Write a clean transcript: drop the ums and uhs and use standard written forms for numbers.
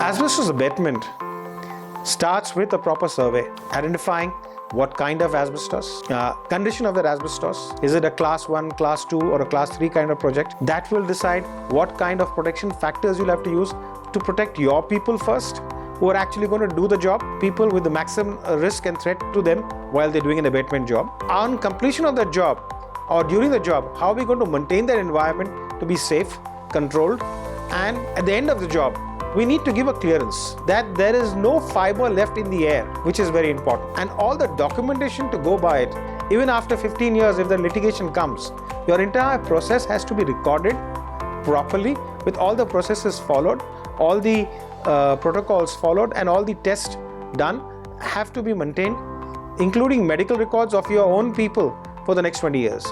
Asbestos abatement starts with a proper survey, identifying what kind of asbestos, condition of that asbestos. Is it a class 1, class 2 or a class 3 kind of project? That will decide what kind of protection factors you'll have to use to protect your people first, who are actually going to do the job, people with the maximum risk and threat to them while they're doing an abatement job. On completion of that job or during the job, how are we going to maintain that environment to be safe, controlled, and at the end of the job, we need to give a clearance that there is no fiber left in the air, which is very important. And all the documentation to go by it, even after 15 years, if the litigation comes, your entire process has to be recorded properly with all the processes followed, all the protocols followed, and all the tests done have to be maintained, including medical records of your own people for the next 20 years.